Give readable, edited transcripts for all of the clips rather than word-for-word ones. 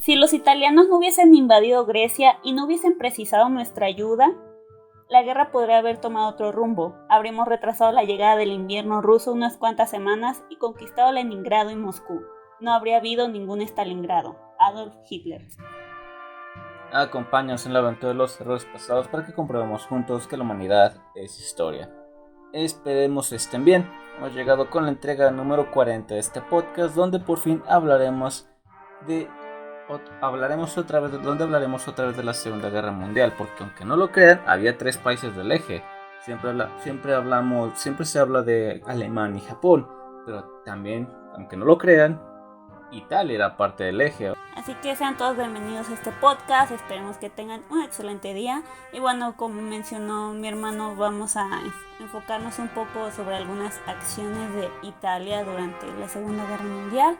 Si los italianos no hubiesen invadido Grecia y no hubiesen precisado nuestra ayuda, la guerra podría haber tomado otro rumbo. Habríamos retrasado la llegada del invierno ruso unas cuantas semanas y conquistado Leningrado y Moscú. No habría habido ningún Stalingrado. Adolf Hitler. Acompáñanos en la aventura de los errores pasados para que comprobemos juntos que la humanidad es historia. Esperemos estén bien. Hemos llegado con la entrega número 40 de este podcast, donde por fin hablaremos otra vez de la Segunda Guerra Mundial, porque aunque no lo crean, había 3 países del eje. Siempre se habla de Alemania y Japón, pero también, aunque no lo crean, Italia era parte del eje. Así que sean todos bienvenidos a este podcast, esperemos que tengan un excelente día. Y bueno, como mencionó mi hermano, vamos a enfocarnos un poco sobre algunas acciones de Italia durante la Segunda Guerra Mundial.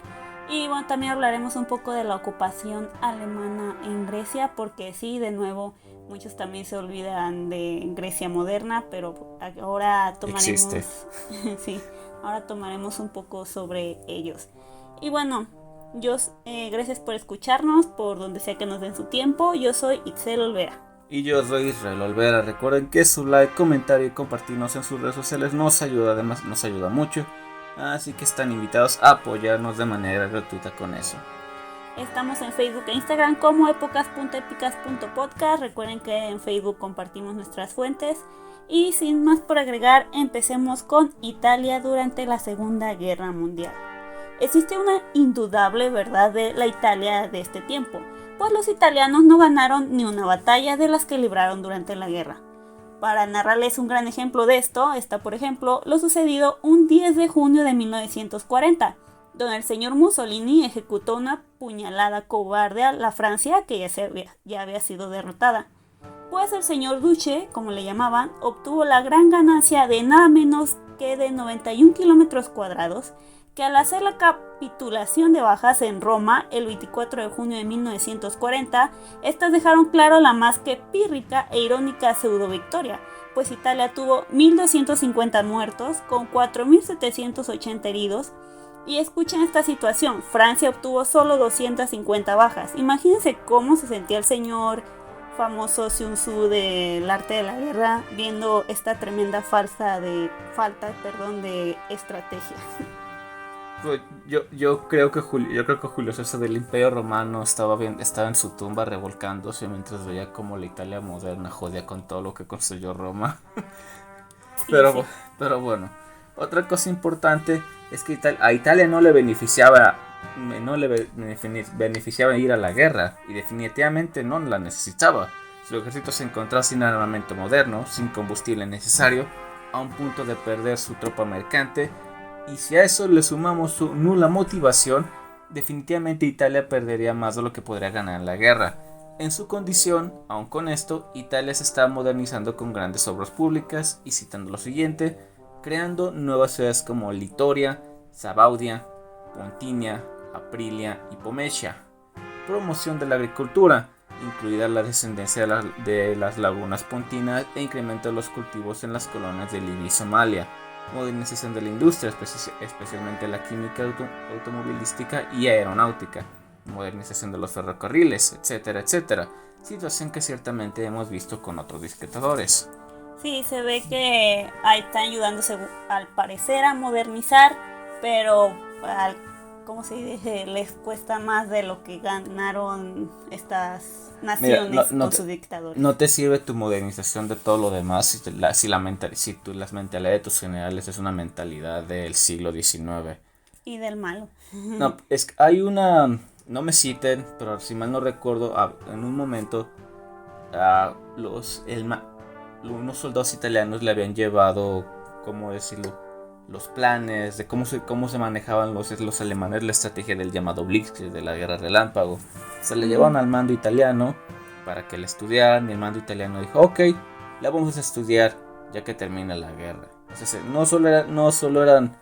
Y bueno, también hablaremos un poco de la ocupación alemana en Grecia, porque sí, de nuevo, muchos también se olvidan de Grecia moderna, pero ahora tomaremos, sí, ahora tomaremos un poco sobre ellos. Y bueno, gracias por escucharnos, por donde sea que nos den su tiempo. Yo soy Itzel Olvera. Y yo soy Israel Olvera. Recuerden que su like, comentario y compartirnos en sus redes sociales nos ayuda, además nos ayuda mucho. Así que están invitados a apoyarnos de manera gratuita con eso. Estamos en Facebook e Instagram como epocas.epicas.podcast. Recuerden que en Facebook compartimos nuestras fuentes. Y sin más por agregar, empecemos con Italia durante la Segunda Guerra Mundial. Existe una indudable verdad de la Italia de este tiempo, pues los italianos no ganaron ni una batalla de las que libraron durante la guerra. Para narrarles un gran ejemplo de esto está, por ejemplo, lo sucedido un 10 de junio de 1940, donde el señor Mussolini ejecutó una puñalada cobarde a la Francia que ya había sido derrotada. Pues el señor Duce, como le llamaban, obtuvo la gran ganancia de nada menos que de 91 kilómetros cuadrados, que al hacer la capitulación de bajas en Roma el 24 de junio de 1940, estas dejaron claro la más que pírrica e irónica pseudo victoria, pues Italia tuvo 1.250 muertos con 4.780 heridos. Y escuchen esta situación, Francia obtuvo solo 250 bajas. Imagínense cómo se sentía el señor famoso Sun Tzu del arte de la guerra viendo esta tremenda falta de estrategia. Yo creo que Julio César del Imperio Romano estaba en su tumba revolcándose mientras veía cómo la Italia moderna jodía con todo lo que construyó Roma. Pero bueno, otra cosa importante es que a Italia no le beneficiaba ir a la guerra, y definitivamente no la necesitaba. Su ejército se encontraba sin armamento moderno, sin combustible necesario, a un punto de perder su tropa mercante. Y si a eso le sumamos su nula motivación, definitivamente Italia perdería más de lo que podría ganar en la guerra. En su condición, aun con esto, Italia se estaba modernizando con grandes obras públicas y, citando lo siguiente, creando nuevas ciudades como Litoria, Sabaudia, Pontinia, Aprilia y Pomescia. Promoción de la agricultura, incluida la descendencia de las lagunas pontinas e incremento de los cultivos en las colonias de Libia y Somalia. Modernización de la industria, especialmente la química, automovilística y aeronáutica, modernización de los ferrocarriles, etcétera, etcétera. Situación que ciertamente hemos visto con otros dictadores. Sí, se ve que ahí están ayudándose al parecer a modernizar, pero ¿cómo se dice? Les cuesta más de lo que ganaron estas naciones con sus dictadores. No te sirve tu modernización de todo lo demás si las mentalidades de tus generales es una mentalidad del siglo XIX. Y del malo. No, hay una... No me citen, pero si mal no recuerdo, en un momento unos soldados italianos le habían llevado, ¿cómo decirlo?, los planes de cómo se manejaban los alemanes, la estrategia del llamado Blitzkrieg, de la guerra relámpago. Se le llevaron al mando italiano para que la estudiaran, y el mando italiano dijo: ok, la vamos a estudiar ya que termina la guerra. Entonces, no solo eran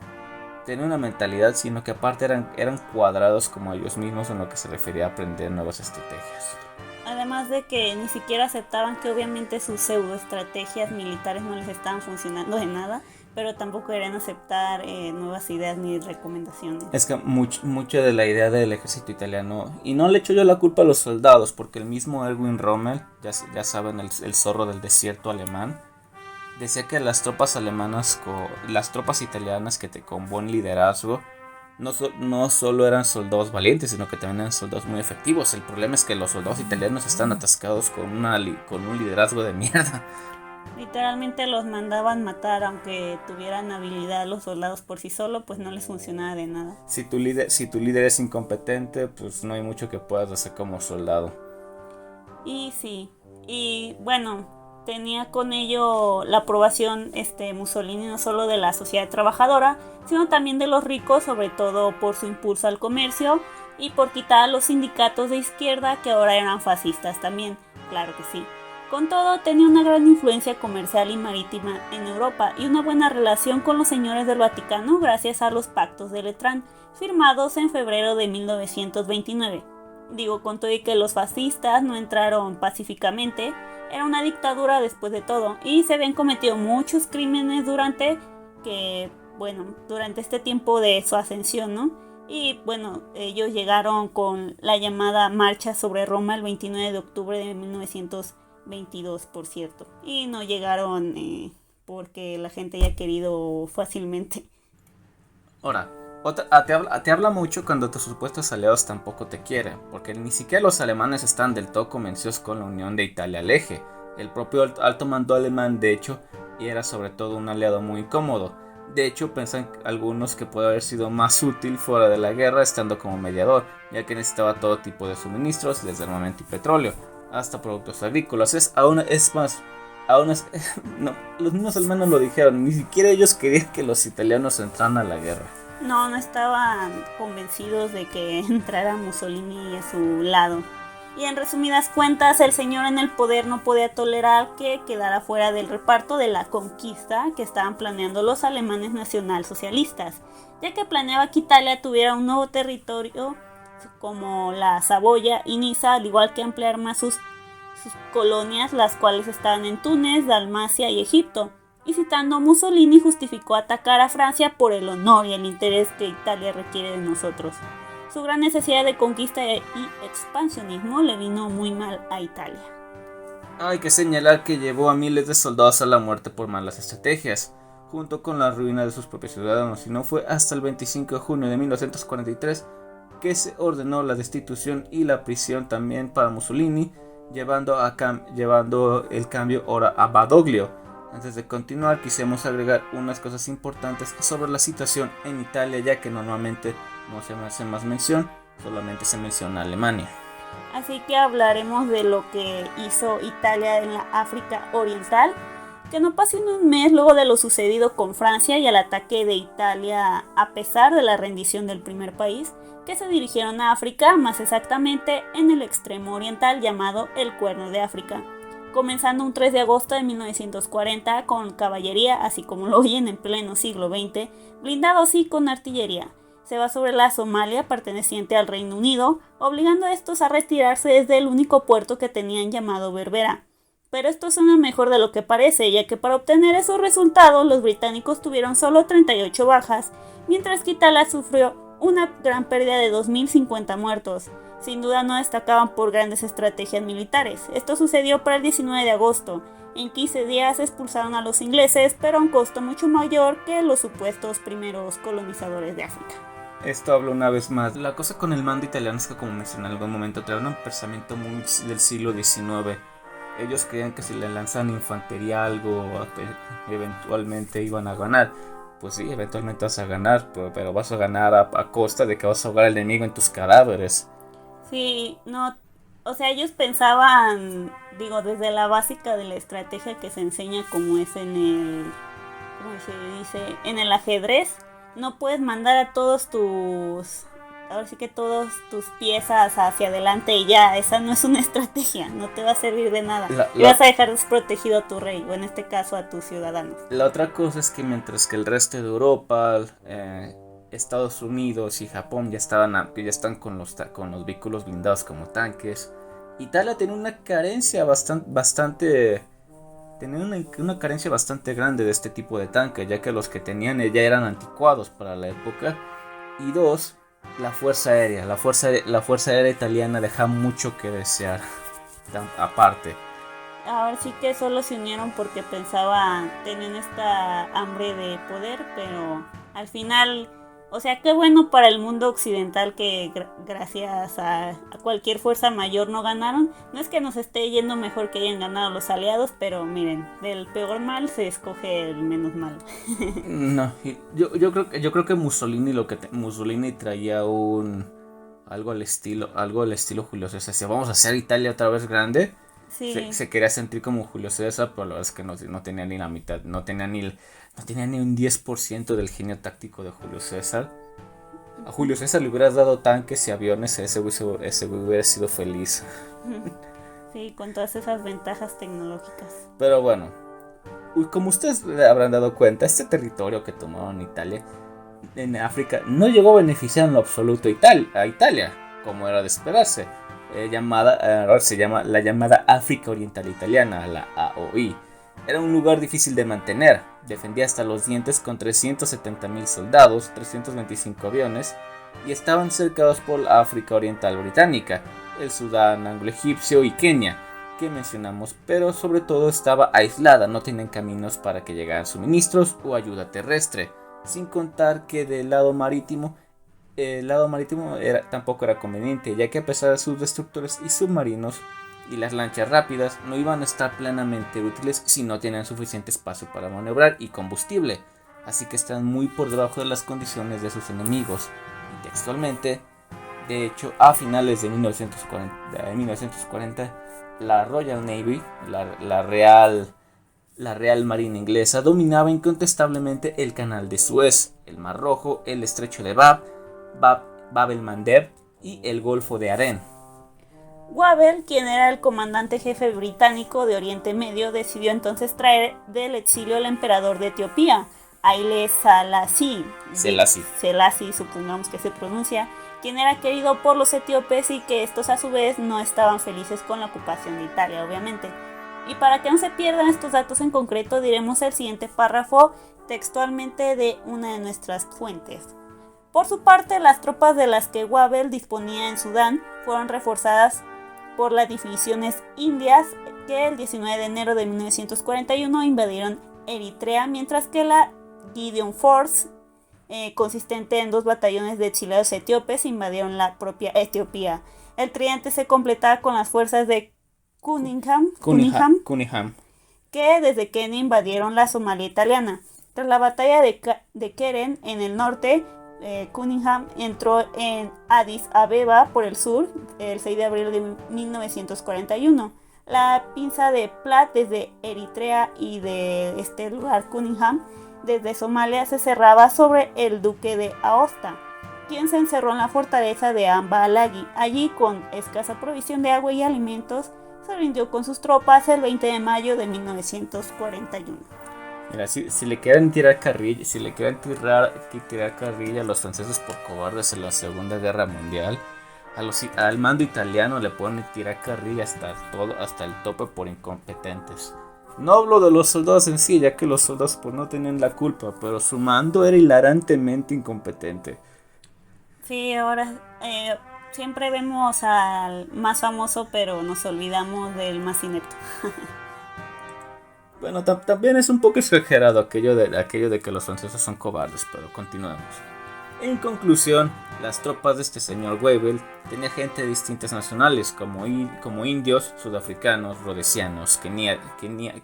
tener una mentalidad, sino que aparte eran cuadrados como ellos mismos en lo que se refería a aprender nuevas estrategias. Además de que ni siquiera aceptaban que obviamente sus pseudoestrategias militares no les estaban funcionando de nada, pero tampoco querían aceptar nuevas ideas ni recomendaciones. Es que mucho de la idea del ejército italiano, y no le echo yo la culpa a los soldados, porque el mismo Erwin Rommel, ya saben, el zorro del desierto alemán, decía que las tropas alemanas, las tropas italianas con buen liderazgo, no solo eran soldados valientes, sino que también eran soldados muy efectivos. El problema es que los soldados italianos están atascados con un liderazgo de mierda. Literalmente los mandaban matar, aunque tuvieran habilidad los soldados por sí solo, pues no les funcionaba de nada. Si tu líder es incompetente, pues no hay mucho que puedas hacer como soldado. Y sí, y bueno, tenía con ello la aprobación Mussolini no solo de la sociedad trabajadora, sino también de los ricos, sobre todo por su impulso al comercio y por quitar a los sindicatos de izquierda que ahora eran fascistas también, claro que sí. Con todo, tenía una gran influencia comercial y marítima en Europa y una buena relación con los señores del Vaticano gracias a los pactos de Letrán, firmados en febrero de 1929. Digo, con todo y que los fascistas no entraron pacíficamente, era una dictadura después de todo y se habían cometido muchos crímenes durante este tiempo de su ascensión, ¿no? Y bueno, ellos llegaron con la llamada Marcha sobre Roma el 29 de octubre de 1922, por cierto. Y no llegaron porque la haya querido fácilmente. Ahora, te habla mucho cuando tus supuestos aliados tampoco te quieren, porque ni siquiera los alemanes están del todo convencidos con la unión de Italia al eje. El propio alto mando alemán, de hecho, era sobre todo un aliado muy incómodo. De hecho, piensan algunos que puede haber sido más útil fuera de la guerra estando como mediador, ya que necesitaba todo tipo de suministros, desde armamento y petróleo, hasta productos agrícolas. Los mismos alemanes lo dijeron, ni siquiera ellos querían que los italianos entraran a la guerra. No estaban convencidos de que entrara Mussolini a su lado. Y en resumidas cuentas, el señor en el poder no podía tolerar que quedara fuera del reparto de la conquista que estaban planeando los alemanes nacionalsocialistas, ya que planeaba que Italia tuviera un nuevo territorio como la Saboya y Niza, al igual que ampliar más sus colonias, las cuales estaban en Túnez, Dalmacia y Egipto. Y citando Mussolini, justificó atacar a Francia por el honor y el interés que Italia requiere de nosotros. Su gran necesidad de conquista y expansionismo le vino muy mal a Italia. Hay que señalar que llevó a miles de soldados a la muerte por malas estrategias, junto con la ruina de sus propios ciudadanos, y no fue hasta el 25 de junio de 1943 que se ordenó la destitución y la prisión también para Mussolini, llevando el cambio ahora a Badoglio. Antes de continuar, quisiéramos agregar unas cosas importantes sobre la situación en Italia, ya que normalmente no se me hace más mención, solamente se menciona Alemania. Así que hablaremos de lo que hizo Italia en la África Oriental, que no pasó ni un mes luego de lo sucedido con Francia y el ataque de Italia, a pesar de la rendición del primer país, que se dirigieron a África, más exactamente en el extremo oriental llamado el Cuerno de África, comenzando un 3 de agosto de 1940 con caballería, así como lo oyen en pleno siglo XX, blindados y con artillería. Se va sobre la Somalia perteneciente al Reino Unido, obligando a estos a retirarse desde el único puerto que tenían llamado Berbera. Pero esto suena mejor de lo que parece, ya que para obtener esos resultados los británicos tuvieron solo 38 bajas, mientras que Italia sufrió una gran pérdida de 2.050 muertos. Sin duda no destacaban por grandes estrategias militares. Esto sucedió para el 19 de agosto. En 15 días expulsaron a los ingleses, pero a un costo mucho mayor que los supuestos primeros colonizadores de África. Esto habla una vez más. La cosa con el mando italiano es que, como mencioné en algún momento, trae un pensamiento muy del siglo XIX. Ellos creían que si le lanzan infantería a algo, eventualmente iban a ganar. Pues sí, eventualmente vas a ganar, pero vas a ganar a costa de que vas a ahogar al enemigo en tus cadáveres. Sí, ellos pensaban, desde la básica de la estrategia que se enseña como es en el ajedrez. No puedes mandar a todas tus piezas hacia adelante y ya, esa no es una estrategia, no te va a servir de nada. Y vas a dejar desprotegido a tu rey, o en este caso a tus ciudadanos. La otra cosa es que mientras que el resto de Europa, Estados Unidos y Japón ya están con los vehículos blindados como tanques, Italia tiene una carencia bastante tenían una carencia bastante grande de este tipo de tanques, ya que los que tenían ya eran anticuados para la época. Y dos, la fuerza aérea. La fuerza aérea italiana deja mucho que desear. Aparte. Ahora sí que solo se unieron porque pensaban, tenían esta hambre de poder, pero al final, o sea, qué bueno para el mundo occidental que gracias a cualquier fuerza mayor no ganaron. No es que nos esté yendo mejor que hayan ganado los aliados, pero miren, del peor mal se escoge el menos mal. No, yo creo que Mussolini Mussolini traía algo al estilo Julio César. Si vamos a hacer Italia otra vez grande. Sí. Se quería sentir como Julio César, pero la verdad es que no tenía ni la mitad, no tenía ni un 10% del genio táctico de Julio César. A Julio César le hubieras dado tanques y aviones, ese güey hubiera sido feliz. Sí, con todas esas ventajas tecnológicas. Pero bueno, como ustedes habrán dado cuenta, este territorio que tomaron Italia en África no llegó a beneficiar en lo absoluto a Italia, como era de esperarse. Ahora se llama la llamada África Oriental Italiana, la AOI. Era un lugar difícil de mantener, defendía hasta los dientes con 370.000 soldados, 325 aviones, y estaban cercados por la África Oriental Británica, el Sudán anglo-egipcio y Kenia, que mencionamos, pero sobre todo estaba aislada, no tenían caminos para que llegaran suministros o ayuda terrestre, sin contar que del lado marítimo tampoco era conveniente, ya que a pesar de sus destructores y submarinos y las lanchas rápidas no iban a estar plenamente útiles si no tenían suficiente espacio para maniobrar y combustible, así que están muy por debajo de las condiciones de sus enemigos. Y textualmente, de hecho, a finales de 1940 la Royal Navy, la Real Marina inglesa, dominaba incontestablemente el Canal de Suez, el Mar Rojo, el Estrecho de Bab el Mandeb y el Golfo de Adén. Wavell, quien era el comandante jefe británico de Oriente Medio, decidió entonces traer del exilio al emperador de Etiopía, Haile Selassie, supongamos que se pronuncia, quien era querido por los etíopes y que estos a su vez no estaban felices con la ocupación de Italia, obviamente. Y para que no se pierdan estos datos en concreto, diremos el siguiente párrafo textualmente de una de nuestras fuentes. Por su parte, las tropas de las que Wavell disponía en Sudán fueron reforzadas por las divisiones indias que el 19 de enero de 1941 invadieron Eritrea, mientras que la Gideon Force, consistente en 2 batallones de exiliados etíopes, invadieron la propia Etiopía. El tridente se completaba con las fuerzas de Cunningham, que desde Kenia invadieron la Somalia italiana. Tras la batalla de Keren en el norte, Cunningham entró en Addis Abeba por el sur el 6 de abril de 1941. La pinza de Platte desde Eritrea y de este lugar Cunningham desde Somalia se cerraba sobre el duque de Aosta, quien se encerró en la fortaleza de Amba Alagi. Allí, con escasa provisión de agua y alimentos, se rindió con sus tropas el 20 de mayo de 1941. Mira, si le quieren tirar carrilla, a los franceses por cobardes en la Segunda Guerra Mundial, al mando italiano le pueden tirar carrilla hasta el tope por incompetentes. No hablo de los soldados en sí, ya que los soldados pues no tenían la culpa, pero su mando era hilarantemente incompetente. Sí, ahora siempre vemos al más famoso, pero nos olvidamos del más inepto. Bueno, también es un poco exagerado aquello de que los franceses son cobardes, pero continuemos. En conclusión, las tropas de este señor Wavell tenían gente de distintas nacionales, como indios, sudafricanos, rhodesianos,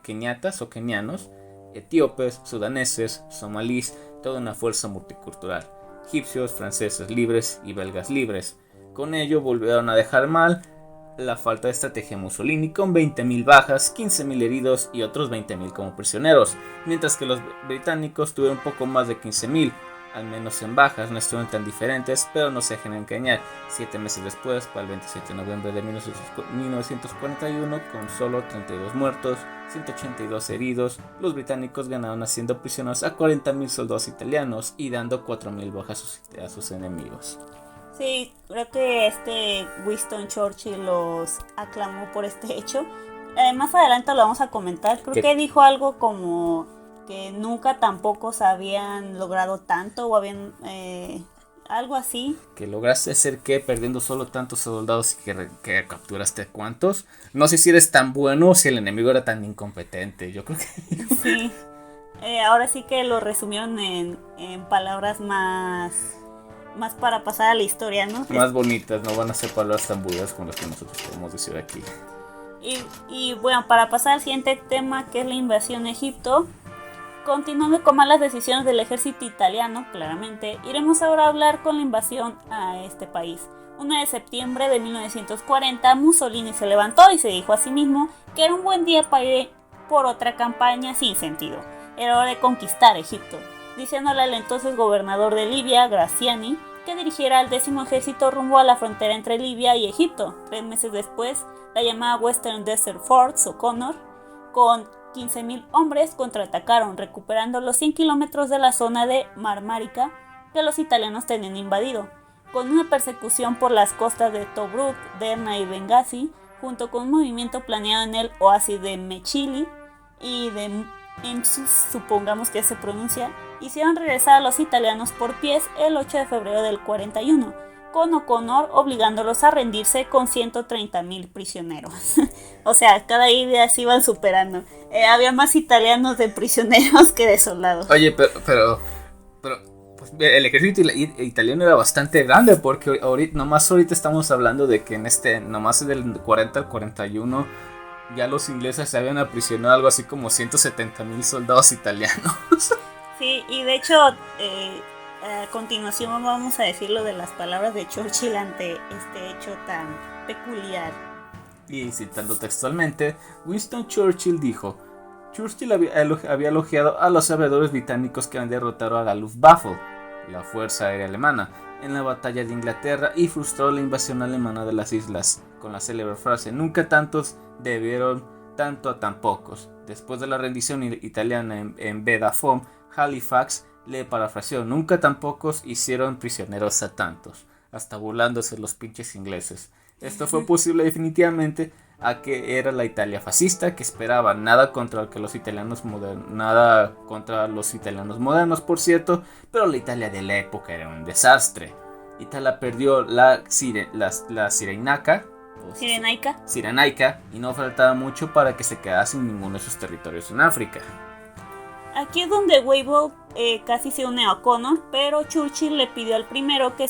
keniatas o kenianos, etíopes, sudaneses, somalíes, toda una fuerza multicultural, egipcios, franceses libres y belgas libres. Con ello volvieron a dejar mal la falta de estrategia Mussolini, con 20.000 bajas, 15.000 heridos y otros 20.000 como prisioneros, mientras que los británicos tuvieron poco más de 15.000, al menos en bajas. No estuvieron tan diferentes, pero no se dejen engañar. 7 meses después, para el 27 de noviembre de 1941, con solo 32 muertos, 182 heridos, los británicos ganaron haciendo prisioneros a 40.000 soldados italianos y dando 4.000 bajas a sus enemigos. Sí, creo que Winston Churchill los aclamó por este hecho. Más adelante lo vamos a comentar. Creo que dijo algo como que nunca tampoco se habían logrado tanto o habían algo así. ¿Que lograste hacer qué? Perdiendo solo tantos soldados y que capturaste cuántos. No sé si eres tan bueno o si el enemigo era tan incompetente. Yo creo que... Sí. Ahora sí que lo resumieron en palabras más para pasar a la historia, ¿no? Más bonitas, no van a ser palabras tan burdas como las que nosotros podemos decir aquí. Y bueno, para pasar al siguiente tema, que es la invasión a Egipto, continuando con malas decisiones del ejército italiano, claramente, iremos ahora a hablar con la invasión a este país. 1 de septiembre de 1940, Mussolini se levantó y se dijo a sí mismo que era un buen día para ir por otra campaña sin sentido. Era hora de conquistar Egipto, diciéndole al entonces gobernador de Libia, Graziani, que dirigiera al 10º ejército rumbo a la frontera entre Libia y Egipto. 3 meses después, la llamada Western Desert Force, o Connor, con 15.000 hombres contraatacaron, recuperando los 100 kilómetros de la zona de Marmárica que los italianos tenían invadido, con una persecución por las costas de Tobruk, Derna y Benghazi, junto con un movimiento planeado en el oasis de Mechili y de Emsus, supongamos que se pronuncia, hicieron regresar a los italianos por pies el 8 de febrero del 41, con O'Connor obligándolos a rendirse con 130.000 prisioneros. O sea, cada día se iban superando. Había más italianos de prisioneros que de soldados. Oye, pero pues, el ejército italiano era bastante grande, porque ahorita estamos hablando de que nomás del 40 al 41 ya los ingleses se habían aprisionado algo así como 170.000 soldados italianos. Sí, y de hecho, a continuación vamos a decir lo de las palabras de Churchill ante este hecho tan peculiar. Y citando textualmente, Winston Churchill dijo: Churchill había elogiado a los aviadores británicos que habían derrotado a la Luftwaffe, la fuerza aérea alemana, en la batalla de Inglaterra y frustró la invasión alemana de las islas, con la célebre frase: nunca tantos debieron tanto a tan pocos. Después de la rendición italiana en Bedafont, Halifax le parafraseó: nunca tan pocos hicieron prisioneros a tantos, hasta burlándose los pinches ingleses. Esto fue posible definitivamente a que era la Italia fascista, que esperaba nada contra los italianos modernos, por cierto, pero la Italia de la época era un desastre. Italia perdió la Cirenaica y no faltaba mucho para que se quedara sin ninguno de sus territorios en África. Aquí es donde Weibo casi se une a O'Connor, pero Churchill le pidió al primero que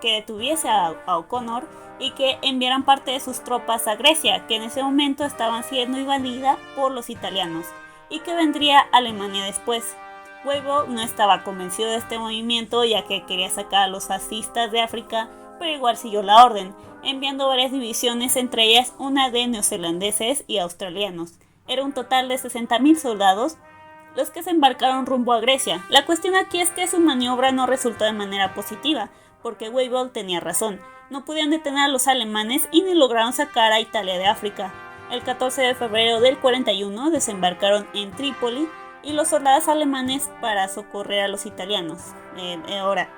detuviese a O'Connor y que enviaran parte de sus tropas a Grecia, que en ese momento estaban siendo invadida por los italianos, y que vendría Alemania después. Weibo no estaba convencido de este movimiento, ya que quería sacar a los fascistas de África, pero igual siguió la orden, enviando varias divisiones, entre ellas una de neozelandeses y australianos. Era un total de 60.000 soldados los que se embarcaron rumbo a Grecia. La cuestión aquí es que su maniobra no resultó de manera positiva, porque Weibo tenía razón. No podían detener a los alemanes y ni lograron sacar a Italia de África. El 14 de febrero del 41 desembarcaron en Trípoli y los soldados alemanes para socorrer a los italianos. Ahora,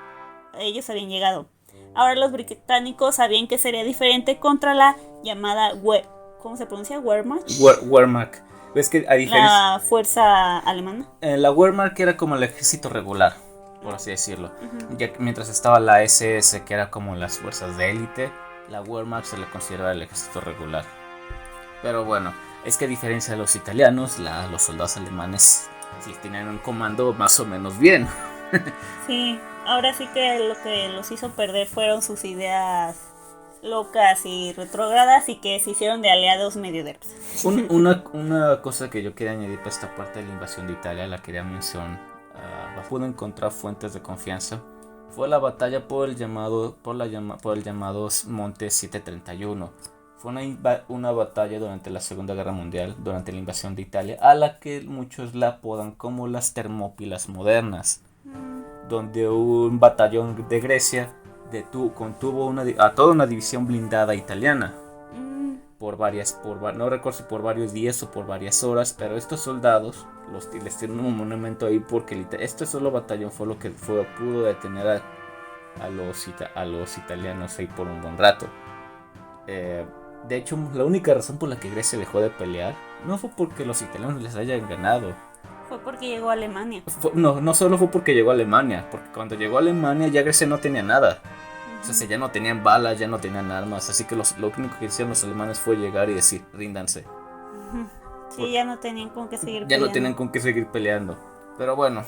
ellos habían llegado. Ahora los británicos sabían que sería diferente contra la llamada ¿cómo se pronuncia? Wehrmacht. ¿Ves que a diferencia? La fuerza alemana. La Wehrmacht era como el ejército regular, por así decirlo. Ya que mientras estaba la SS, que era como las fuerzas de élite, la Wehrmacht se le consideraba el ejército regular. Pero bueno, es que a diferencia de los italianos, los soldados alemanes sí tenían un comando más o menos bien. Sí, ahora sí que lo que los hizo perder fueron sus ideas locas y retrógradas, y que se hicieron de aliados medio derpes. Una cosa que yo quería añadir para esta parte de la invasión de Italia, la quería mencionar, pude encontrar fuentes de confianza, fue la batalla por el llamado Monte 731. Fue una batalla durante la Segunda Guerra Mundial, durante la invasión de Italia, a la que muchos la apodan como las Termópilas modernas, donde un batallón de Grecia contuvo a toda una división blindada italiana no recuerdo si por varios días o por varias horas, pero estos soldados les tienen un monumento ahí porque este solo batallón fue lo que pudo detener a los italianos ahí por un buen rato. De hecho, la única razón por la que Grecia dejó de pelear no fue porque los italianos les hayan ganado. Fue porque llegó a Alemania. No solo fue porque llegó a Alemania, porque cuando llegó a Alemania ya Grecia no tenía nada. O sea, ya no tenían balas, ya no tenían armas, así que lo único que hicieron los alemanes fue llegar y decir, ríndanse. Sí, ya no tenían con qué seguir peleando. Ya no tenían con qué seguir peleando. Pero bueno,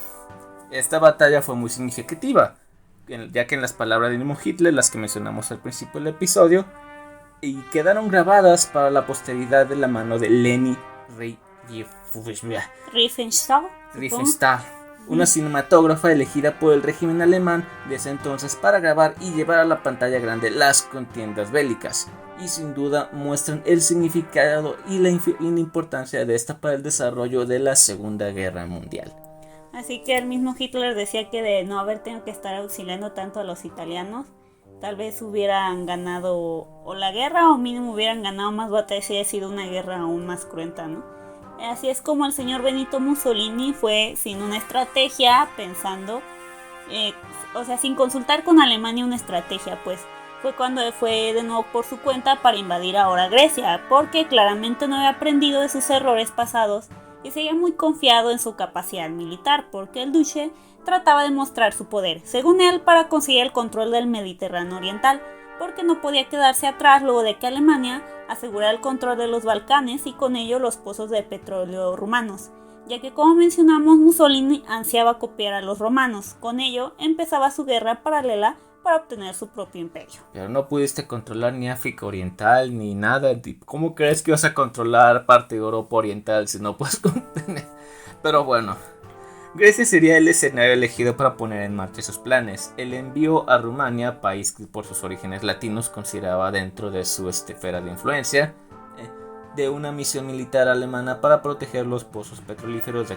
esta batalla fue muy significativa, ya que en las palabras de mismo Hitler, las que mencionamos al principio del episodio, y quedaron grabadas para la posteridad de la mano de Leni Riefenstahl, una cinematógrafa elegida por el régimen alemán de ese entonces para grabar y llevar a la pantalla grande las contiendas bélicas, y sin duda muestran el significado y la importancia de esta para el desarrollo de la Segunda Guerra Mundial. Así que el mismo Hitler decía que de no haber tenido que estar auxiliando tanto a los italianos, tal vez hubieran ganado o la guerra o mínimo hubieran ganado más batallas si hubiera sido una guerra aún más cruenta, ¿no? Así es como el señor Benito Mussolini fue sin una estrategia, pensando, sin consultar con Alemania una estrategia, pues fue cuando fue de nuevo por su cuenta para invadir ahora Grecia, porque claramente no había aprendido de sus errores pasados y seguía muy confiado en su capacidad militar, porque el duque trataba de mostrar su poder, según él, para conseguir el control del Mediterráneo oriental, porque no podía quedarse atrás luego de que Alemania asegurara el control de los Balcanes y con ello los pozos de petróleo rumanos, ya que como mencionamos Mussolini ansiaba copiar a los romanos. Con ello empezaba su guerra paralela para obtener su propio imperio. Pero no pudiste controlar ni África Oriental ni nada. ¿Cómo crees que vas a controlar parte de Europa Oriental si no puedes contener? Pero bueno, Grecia sería el escenario elegido para poner en marcha sus planes. El envío a Rumania, país que por sus orígenes latinos consideraba dentro de su esfera de influencia, de una misión militar alemana para proteger los pozos petrolíferos de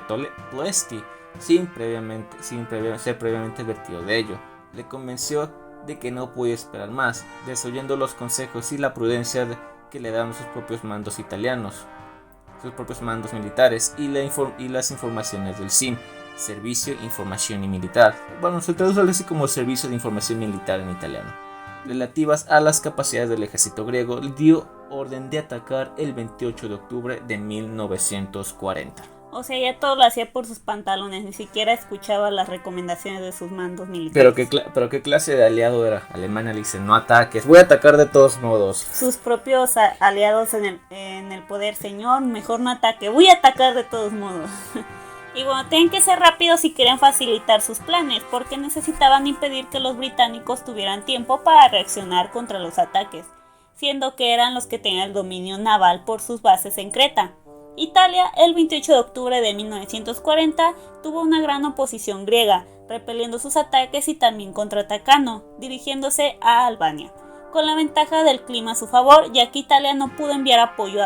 Ploesti, sin ser previamente advertido de ello. Le convenció de que no podía esperar más, desoyendo los consejos y la prudencia que le daban sus propios mandos italianos, sus propios mandos militares y las informaciones del SIM, Servicio Información y Militar. Bueno, se traduce así como Servicio de Información Militar en italiano. Relativas a las capacidades del ejército griego, dio orden de atacar el 28 de octubre de 1940. O sea, ya todo lo hacía por sus pantalones, ni siquiera escuchaba las recomendaciones de sus mandos militares. Pero ¿qué clase de aliado era? Alemania le dice, no ataques, voy a atacar de todos modos. Sus propios aliados en el poder, señor, mejor no ataque, voy a atacar de todos modos. Y bueno, tenían que ser rápidos si querían facilitar sus planes, porque necesitaban impedir que los británicos tuvieran tiempo para reaccionar contra los ataques, siendo que eran los que tenían el dominio naval por sus bases en Creta. Italia, el 28 de octubre de 1940, tuvo una gran oposición griega, repeliendo sus ataques y también contraatacando, dirigiéndose a Albania, con la ventaja del clima a su favor, ya que Italia no pudo enviar apoyo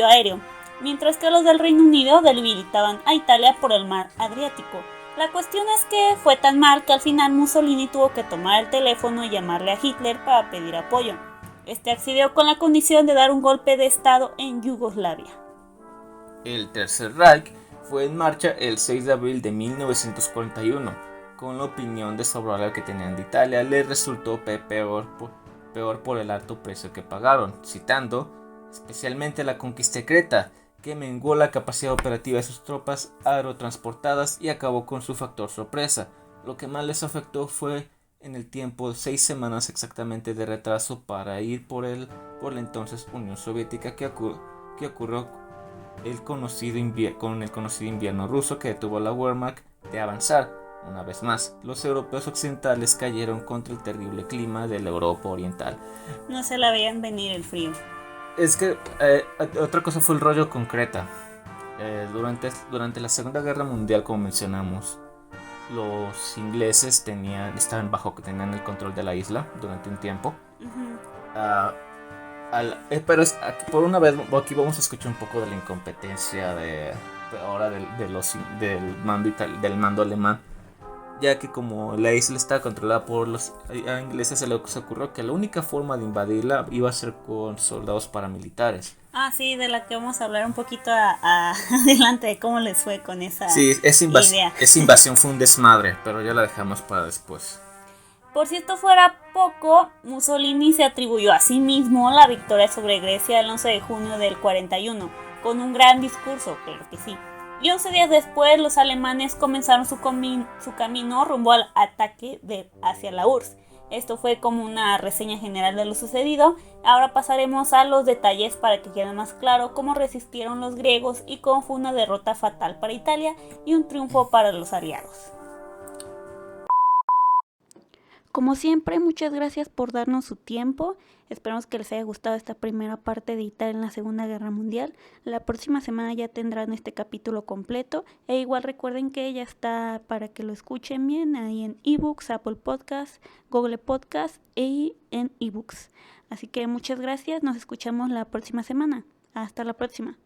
aéreo, mientras que los del Reino Unido debilitaban a Italia por el mar Adriático. La cuestión es que fue tan mal que al final Mussolini tuvo que tomar el teléfono y llamarle a Hitler para pedir apoyo. Este accedió con la condición de dar un golpe de estado en Yugoslavia. El Tercer Reich fue en marcha el 6 de abril de 1941. Con la opinión desfavorable que tenían de Italia, les resultó peor por el alto precio que pagaron, citando especialmente la conquista de Creta, que menguó la capacidad operativa de sus tropas aerotransportadas y acabó con su factor sorpresa. Lo que más les afectó fue en el tiempo 6 semanas exactamente de retraso para ir por la entonces Unión Soviética, que ocurrió con el conocido invierno ruso, que detuvo a la Wehrmacht de avanzar. Una vez más, los europeos occidentales cayeron contra el terrible clima de la Europa Oriental. No se la veían venir el frío. Es que otra cosa fue el rollo con Creta. Durante la Segunda Guerra Mundial, como mencionamos, los ingleses tenían el control de la isla durante un tiempo. Pero por una vez aquí vamos a escuchar un poco de la incompetencia del mando alemán, ya que como la isla está controlada por los ingleses, se les ocurrió que la única forma de invadirla iba a ser con soldados paramilitares. Ah, sí, de la que vamos a hablar un poquito adelante, de cómo les fue con esa idea. Esa invasión fue un desmadre, pero ya la dejamos para después. Por si esto fuera poco, Mussolini se atribuyó a sí mismo la victoria sobre Grecia el 11 de junio del 41, con un gran discurso, claro que sí. Y 11 días después, los alemanes comenzaron su camino rumbo al ataque hacia la URSS. Esto fue como una reseña general de lo sucedido. Ahora pasaremos a los detalles para que quede más claro cómo resistieron los griegos y cómo fue una derrota fatal para Italia y un triunfo para los aliados. Como siempre, muchas gracias por darnos su tiempo. Esperamos que les haya gustado esta primera parte de Italia en la Segunda Guerra Mundial. La próxima semana ya tendrán este capítulo completo. E igual recuerden que ya está para que lo escuchen bien ahí en eBooks, Apple Podcasts, Google Podcasts y en eBooks. Así que muchas gracias. Nos escuchamos la próxima semana. Hasta la próxima.